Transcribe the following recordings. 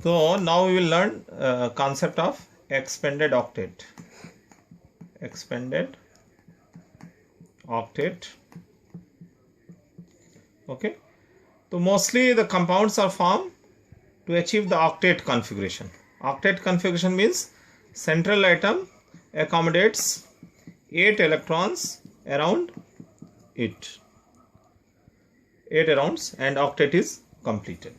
So now we will learn concept of expanded octet. Expanded octet. Okay. So mostly the compounds are formed to achieve the octet configuration. Octet configuration means central atom accommodates 8 electrons around it. 8 arounds and octet is completed.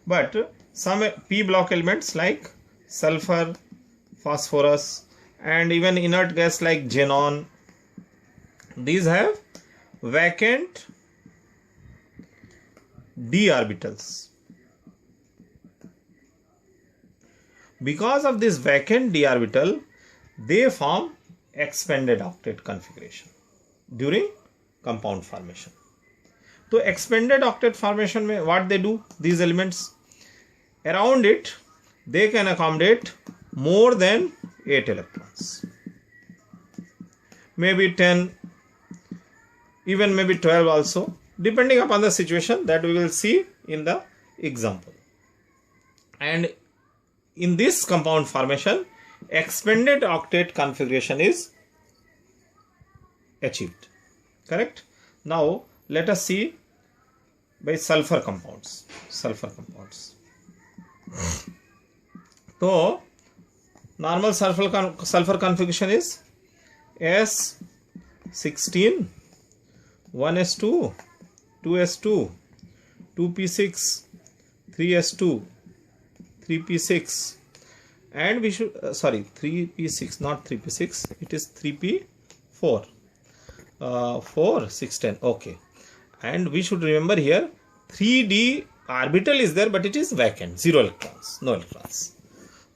But some p block elements like sulfur, phosphorus and even inert gas like xenon, these have vacant d orbitals. Because of this vacant d orbital, they form expanded octet configuration during compound formation. So expanded octet formation में what they do, these elements around it they can accommodate more than 8 electrons, maybe 10, even maybe 12 also, depending upon the situation that we will see in the example. And in this compound formation, expanded octet configuration is achieved. Correct? Now let us see by sulfur compounds. Sulfur compounds. So normal sulfur configuration is S16, 1s2, 2s2, 2p6, 3s2, 3p6, and we should 3p6, not 3p6, it is 3p4, 4, 6, 10. Okay, and we should remember here 3d orbital is there, but it is vacant, 0 electrons, no electrons.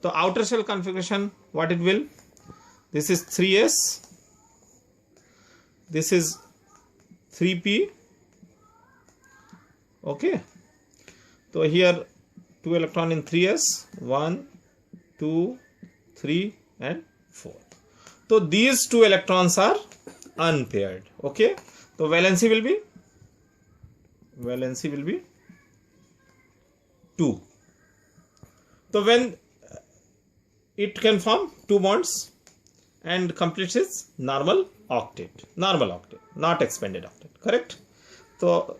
So outer shell configuration, what it will, this is 3s, this is 3p. Okay, so here 2 electron in 3s, 1, 2, 3 and 4. So these 2 electrons are unpaired. Okay, so valency will be 2. So when it can form 2 bonds and completes its normal octet, not expanded octet. Correct? So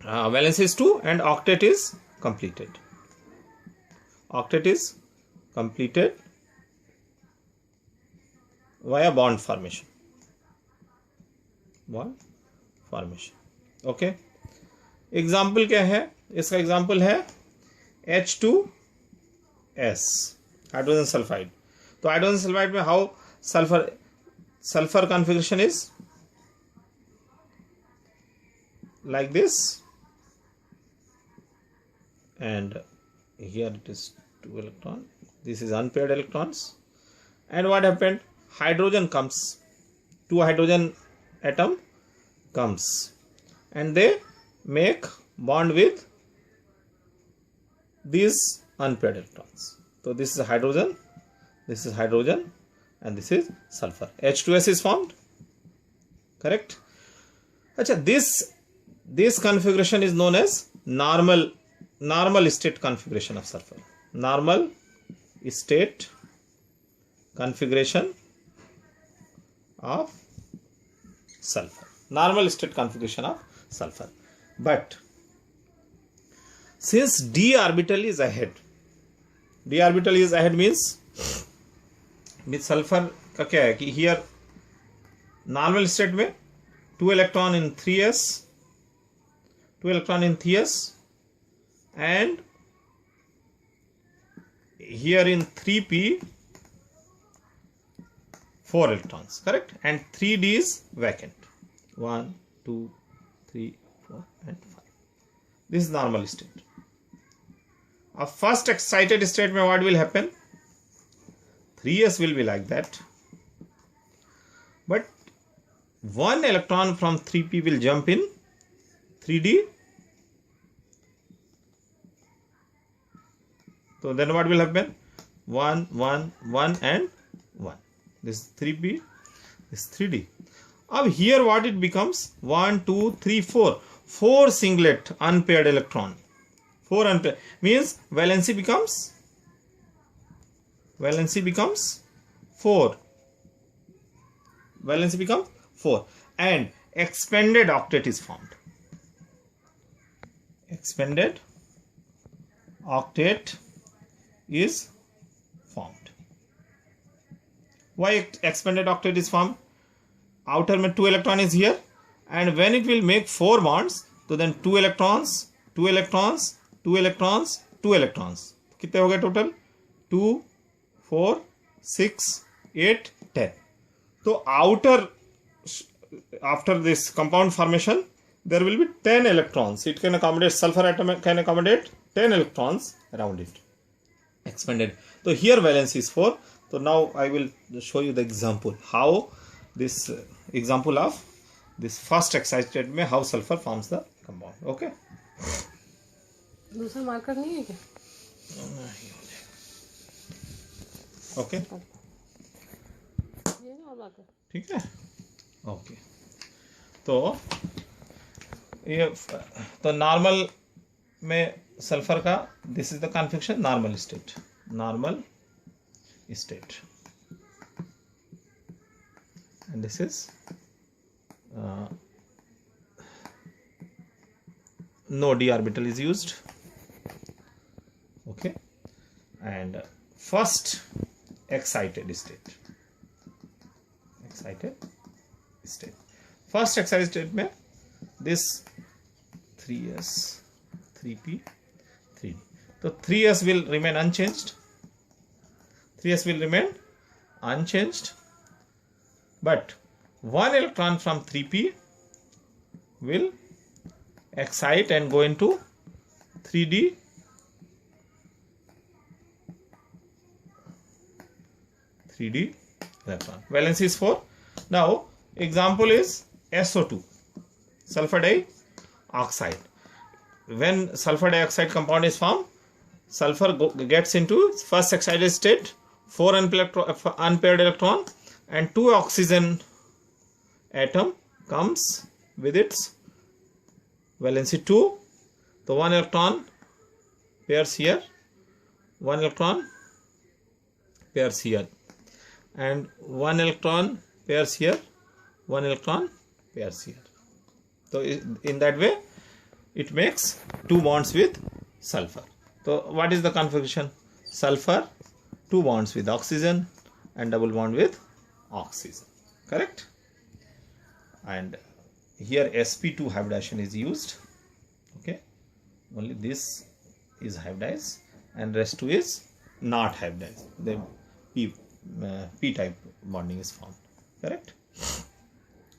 valence is 2 and octet is completed. Octet is completed via bond formation. Okay. Example क्या है इसका? Example है H2S, hydrogen sulphide. तो hydrogen sulphide में how sulphur configuration is like this, and here it is 2 electron, this is unpaired electrons, and what happened, hydrogen comes, 2 hydrogen atom comes and they make bond with these unpaired electrons. So this is hydrogen, and this is sulfur. H2S is formed. Correct? Achha, this configuration is known as normal state configuration of sulfur. Normal state configuration of sulfur. Normal state configuration of sulfur. But since d orbital is ahead, means sulfur का क्या है कि here normal state में 2 electron in 3s, and here in 3p 4 electrons. Correct? And 3d is vacant, 1, 2, 3, 4 and 5. This is normal state. A first excited state में what will happen, 3s will be like that, but 1 electron from 3p will jump in 3d. So then what will happen, 1, 1, 1 and 1. This is 3p, this is 3d. Now here what it becomes, 1, 2, 3, 4. 4 singlet unpaired electron. 4 unpaired means valency becomes 4. Valency becomes 4 and expanded octet is formed. Expanded octet is formed. Why expanded octet is formed? Outer 2 electron is here, and when it will make 4 bonds, so then 2 electrons, 2 electrons, 2 electrons, 2 electrons. कितने हो गए total? 2, 4, 6, 8, 10. So outer, after this compound formation, there will be 10 electrons. It can accommodate, sulfur atom can accommodate 10 electrons around it. Expanded. So here valence is 4. So now I will show you the example. How this example of this first excited में how sulfur forms the compound. Okay. दूसरा marker नहीं है क्या? Okay. ये ना और marker. ठीक है. Okay. तो ये तो नॉर्मल में सल्फर का this is the configuration normal state and this is no d orbital is used. Okay, and first excited state. First excited state में this 3s 3p 3d. So 3s will remain unchanged. 3s will remain unchanged, but one electron from 3p will excite and go into 3d. 3d electron. Valence is 4. Now example is SO2, sulfur dioxide. When sulfur dioxide compound is formed, sulfur gets into first excited state, 4 unpaired electron and 2 oxygen atom comes with its valency 2. So 1 electron pairs here, 1 electron pairs here, and 1 electron pairs here, 1 electron pairs here. So in that way it makes 2 bonds with sulfur. So what is the configuration? Sulfur 2 bonds with oxygen and double bond with oxygen, correct? And here sp2 hybridization is used. Okay, only this is hybridized and rest 2 is not hybridized. The p type bonding is formed, correct?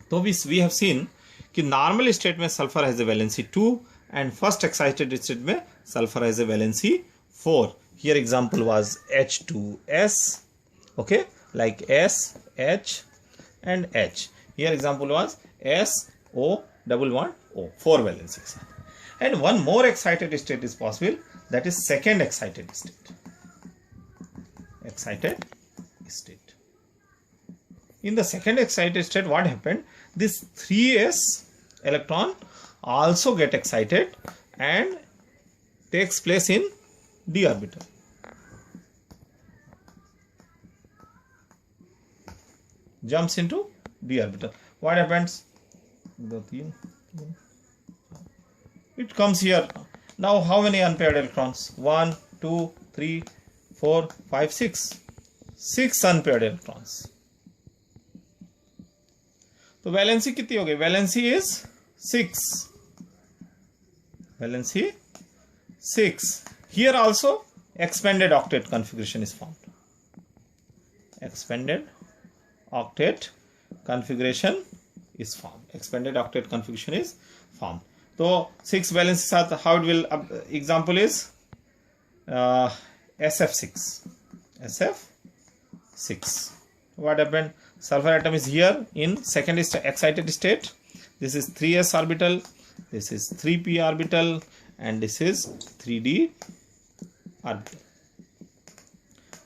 So we have seen कि normal state में sulfur has a valency 2 and first excited state में sulfur has a valency 4. Here example was H2S, okay, like S, H and H. Here example was S, O, double bond O, 4 valencies. And one more excited state is possible, that is second excited state. In the second excited state, what happened? This 3s electron also get excited and takes place in d orbital. Jumps into d orbital. What happens? It comes here. Now how many unpaired electrons? 1, 2, 3, 4, 5, 6. 6 unpaired electrons. तो valency कितनी हो गई? Valency is 6. Valency 6. Here also expanded octet configuration is formed. Expanded octet configuration is formed. Expanded octet configuration is formed. So 6 valency साथ how it will example is SF6. SF6. What happened? Sulfur atom is here in second excited state. This is 3s orbital. This is 3p orbital and this is 3d orbital.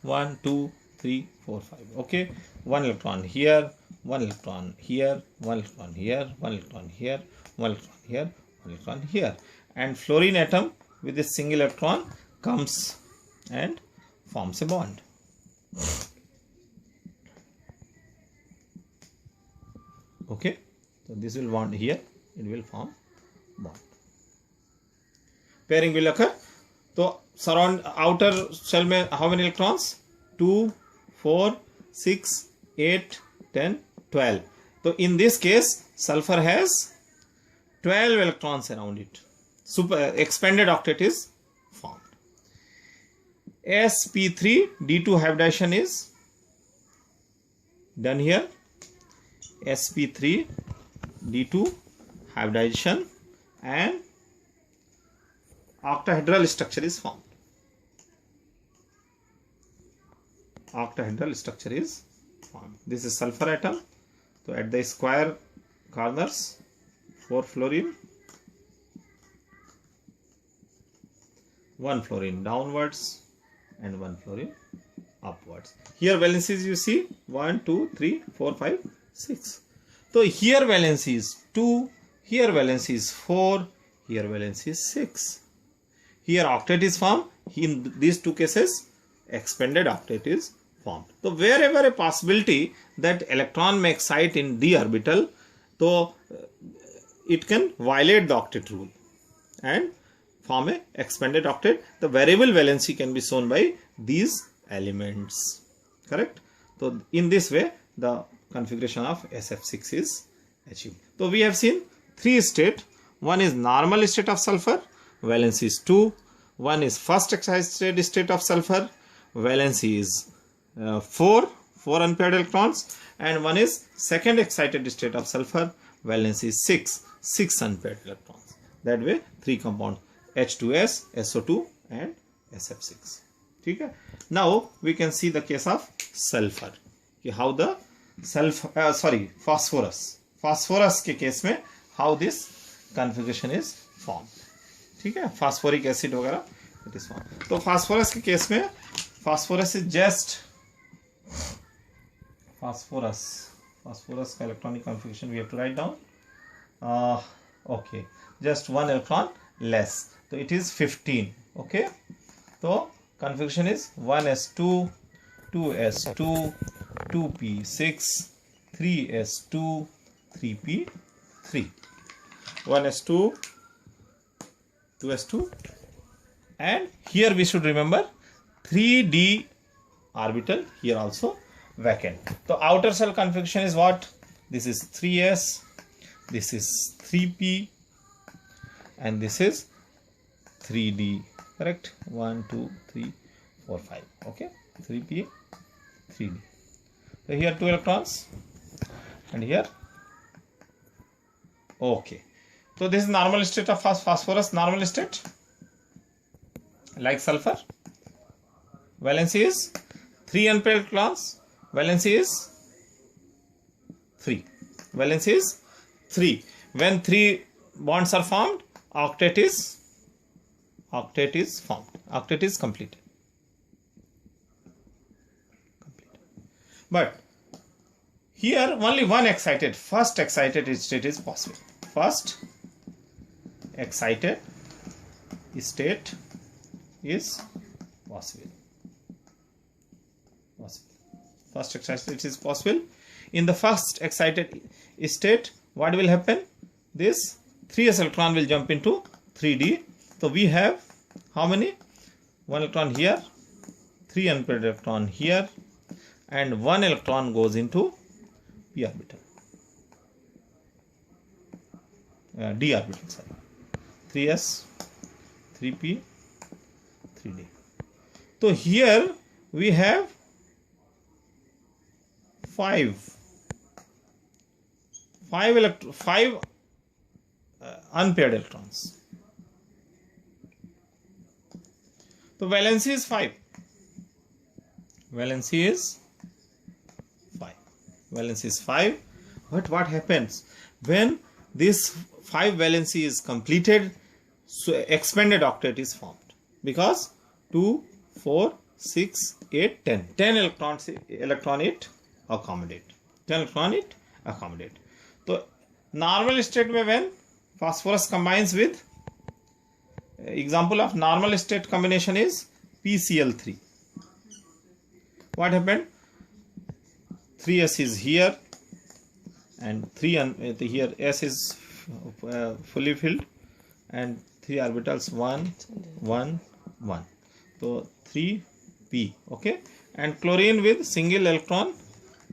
1, 2, 3, 4, 5. Okay, 1 electron here, 1 electron here, 1 electron here, 1 electron here, 1 electron here, one electron here, and fluorine atom with a single electron comes and forms a bond. Okay, so this will bond here, it will form bond. Pairing will occur. So surround outer shell में how many electrons? 2, 4, 6, 8, 10, 12. So in this case, sulfur has 12 electrons around it. Super expanded octet is formed. sp3 d2 hybridization is done here. sp3 d2 hybridization and octahedral structure is formed. Octahedral structure is formed. This is sulfur atom. So at the square corners, 4 fluorine, 1 fluorine downwards and 1 fluorine upwards. Here valencies you see 1, 2, 3, 4, 5, 6. So here valence is 2, here valence is 4, here valence is 6. Here octet is formed. In these two cases, expanded octet is formed. So wherever a possibility that electron may excite in d orbital, so it can violate the octet rule and form a expanded octet. The variable valency can be shown by these elements. Correct? So in this way, the configuration of SF6 is achieved. So we have seen 3 states. One is normal state of sulfur, valence is 2. One is first excited state of sulfur, valence is 4 unpaired electrons, and one is second excited state of sulfur, valence is 6 unpaired electrons. That way 3 compounds, H2S, SO2 and SF6. Okay? Now we can see the case of sulfur. How the phosphorus के case में how this configuration is formed. ठीक है, phosphoric acid वगैरह it is formed. तो phosphorus के case में phosphorus is just phosphorus का electronic configuration we have to write down. Okay, just 1 electron less, so it is 15. Okay, so configuration is 1s2, 2s2, 2p6, 3s2, 3p3, 1s2, 2s2, and here we should remember 3d orbital here also vacant. So outer shell configuration is what? This is 3s, this is 3p, and this is 3d. Correct? 1, 2, 3, 4, 5. Okay, 3p, 3d. So here 2 electrons, and here. Okay. So this is normal state of phosphorus, normal state, like sulfur. Valency is 3 unpaired electrons. Valency is 3. Valency is 3. When 3 bonds are formed, octet is formed. Octet is completed. But here only one excited, first excited state is possible. First excited state is possible. First excited state is possible. In the first excited state, what will happen? This 3s electron will jump into 3d. So we have how many? 1 electron here, 3 unpaired electron here, and 1 electron goes into p orbital. D orbital, sorry. 3s, 3p, 3d. So here we have 5 unpaired electrons. So valency is 5. Valency is 5. Valency is 5. But what happens when this 5 valency is completed? So expanded octet is formed, because 2, 4, 6, 8, 10. 10 electron it accommodate. 10 electron it accommodate. So normal state में when phosphorus combines with, example of normal state combination is PCl3. What happened? 3s is here and 3 here, s is fully filled and 3 orbitals 1 1 1, so 3p. Okay, and chlorine with single electron,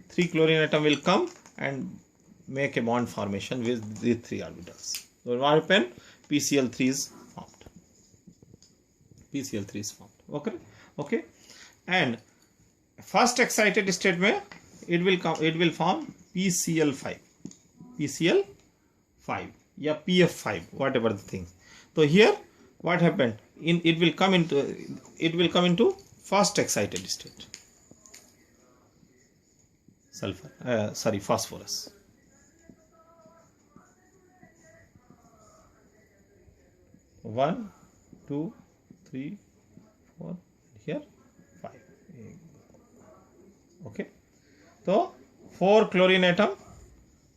3 chlorine atom will come and make a bond formation with the 3 orbitals. So what happened? PCl3 is formed. PCl3 is formed. Okay, okay, and first excited state mein it will form PCl5, PCl5 या PF5, whatever the thing. So here what happened? It will come into first excited state. Phosphorus. One, 2, 3, 4. Here 5. Okay. So 4 chlorine atom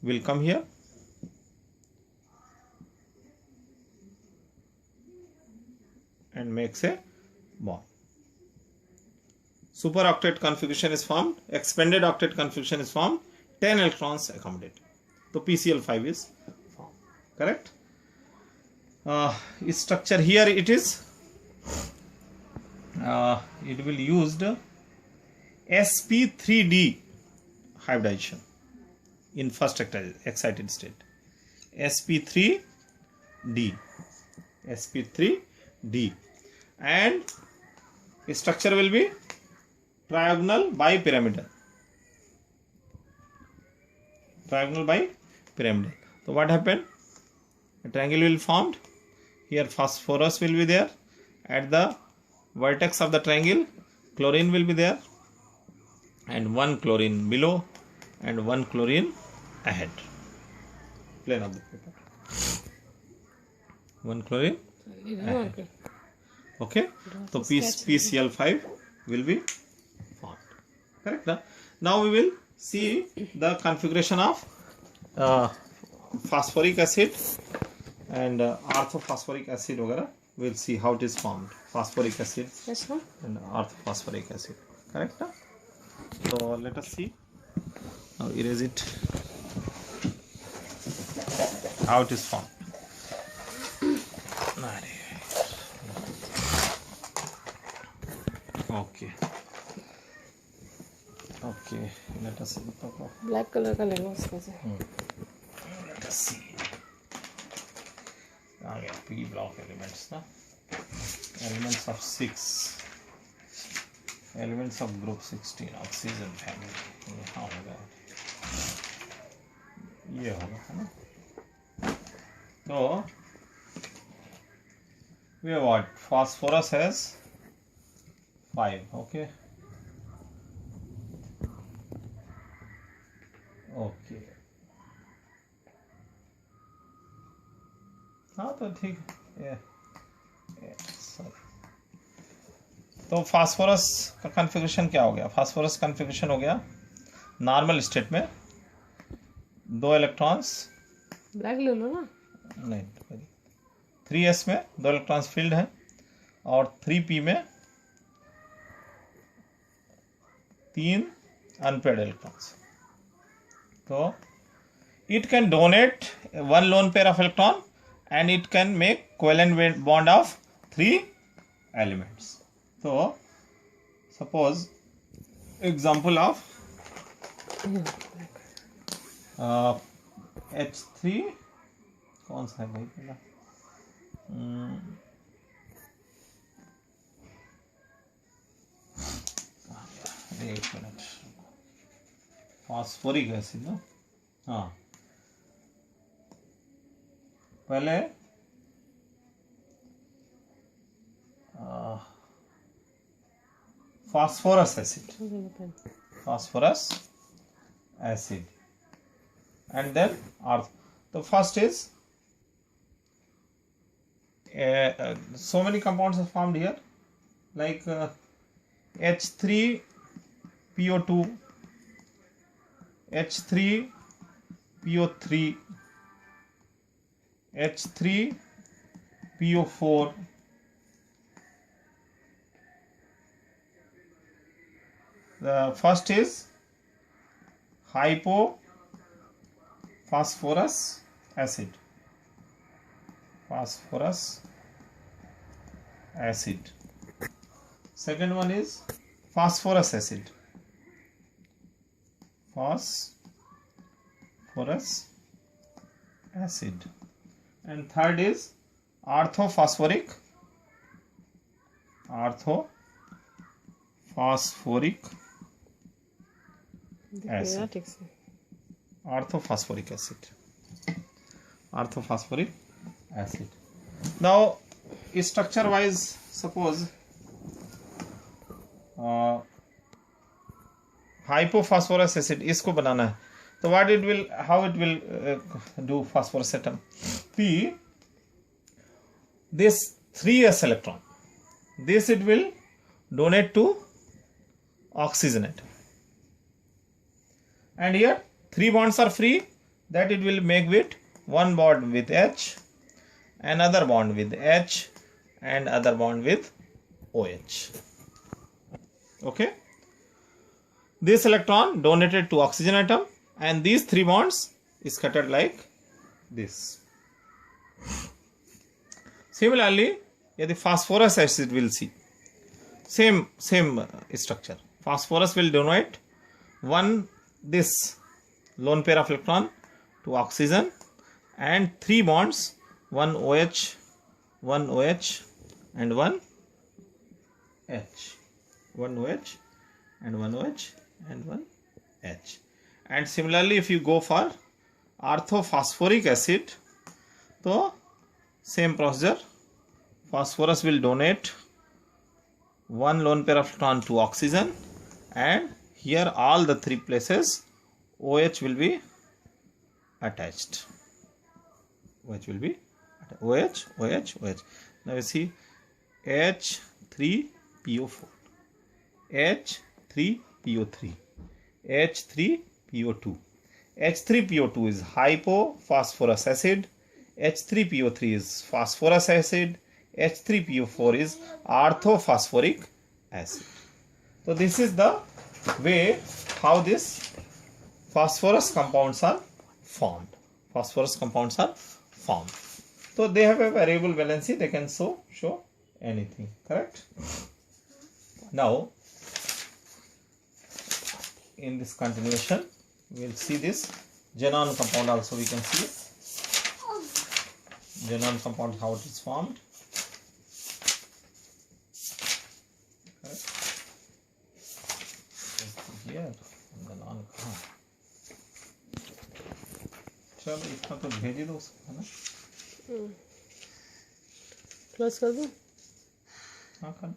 will come here. And makes a bond. Superoctet configuration is formed. Expanded octet configuration is formed. 10 electrons accommodated. So PCl5 is formed. Correct? Its structure here it is. It will used sp3d hybridization in first excited state. sp3d, and structure will be trigonal bipyramidal. So what happened? A triangle will formed. Here phosphorus will be there. At the vertex of the triangle, chlorine will be there, and 1 chlorine below and 1 chlorine ahead. Plane of the paper. 1 chlorine ahead. Okay, so PCl5 will be formed. Correct? Now we will see the configuration of phosphoric acid and orthophosphoric acid. We'll see how it is formed. Phosphoric acid and orthophosphoric acid. Correct? So let us see. Now erase it. How it is formed. Okay, let us see. Black color का लेना उसमें से. Let us see. P block elements, na? Elements of 6. Elements of group 16, oxygen family. हाँ होगा. ये होगा, है ना? So we have what? Phosphorus has 5. Okay. Okay. हाँ तो ठीक है. तो फास्फोरस का कॉन्फ़िगरेशन क्या हो गया? फास्फोरस कॉन्फ़िगरेशन हो गया नॉर्मल स्टेट में 2 इलेक्ट्रॉन्स. ब्लैक ले लो ना. नहीं, 3s में 2 इलेक्ट्रॉन्स फील्ड हैं और 3p में 3 unpaired electrons. So it can donate 1 lone pair of electron and it can make covalent bond of 3 elements. So suppose example of H3 कौन सा है भाई पहला? एक मिनट. फॉस्फोरिक एसिड ना. हाँ पहले phosphorus acid and then earth. The first is so many compounds are formed here like H3PO2, H3PO3, H3PO4 the first is hypophosphorus acid. Second one is phosphorus acid. And third is orthophosphoric acid. Orthophosphoric acid. Now structure wise, suppose hypophosphorus acid इसको बनाना है, तो how it will do phosphorus atom. P, this 3s electron, this it will donate to oxygen atom, and here 3 bonds are free, that it will make with one bond with H, another bond with H, and other bond with OH. Okay, this electron donated to oxygen atom, and these 3 bonds is scattered like this. Similarly, the phosphorus acid will see same structure. Phosphorus will donate this lone pair of electron to oxygen, and 3 bonds, one OH, and one H, and one H. And similarly, if you go for orthophosphoric acid, so same procedure. Phosphorus will donate one lone pair of electron to oxygen, and here all the 3 places OH will be attached. OH. Now you see H3PO4, H3PO3, H3PO2. H3PO2 is hypophosphorus acid, H3PO3 is phosphorus acid, H3PO4 is orthophosphoric acid. So this is the way how this phosphorus compounds are formed. So they have a variable valency, they can show anything, correct? Now in this continuation we will see this xenon compound also. We can see xenon compound, how it is formed. Here xenon कहाँ? चलो इतना तो भेज ही दो उसको, है ना? Close कर दूँ? हाँ कर